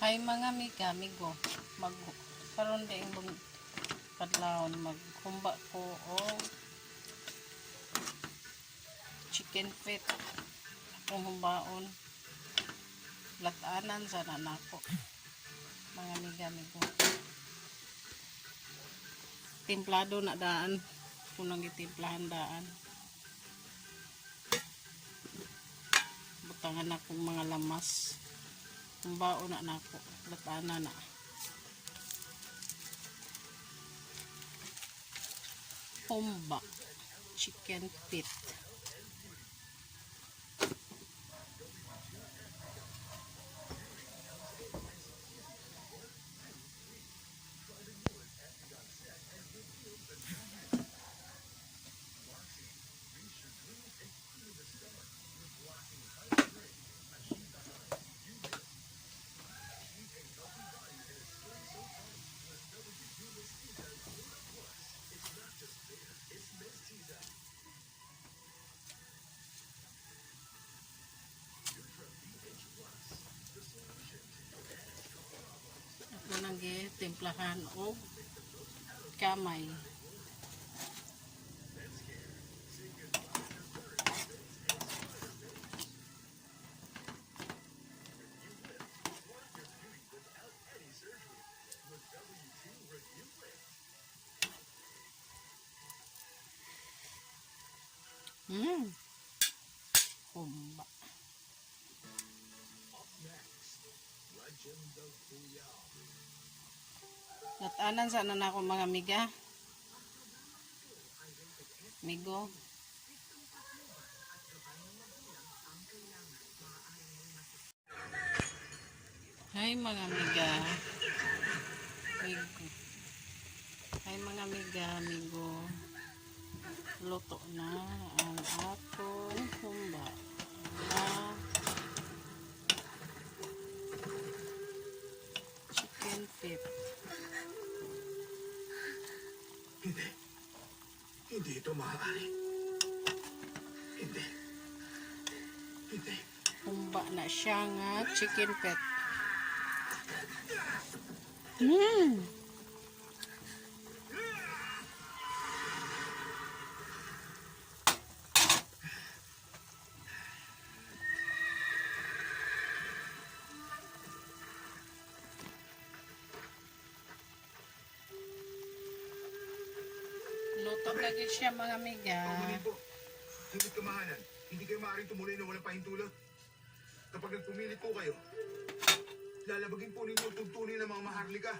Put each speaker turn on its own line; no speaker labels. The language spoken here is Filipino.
Ay mga miga, amigo, karon din kadlawon maghumba ko o chicken feet akong humbaon. Latanan sana nako. Mga miga, amigo. Timplado na daan. Kunang gitimplahan daan. Butangan akong mga lamas. Humbaon na nako. Latanan na. Humba chicken feet. Ako nang gitimplahan og kamay. Humba. Latanan sana na ako mga miga. Migo. Hay mga miga. Migo. Hay mga miga, migo. Luto na ang atong humba. Chicken feet.
Hindi. Hindi ito maaari. Hindi. Hindi.
Humba na siya nga chicken feet. Luto lagi siya mga miga.
Pagmunin po. Sulit kamahanan. Hindi kayo maaaring tumuloy na walang pahintulot. Kapag nagpumilit po kayo, lalabagin po ninyo ang tuntunin ng mga maharlika.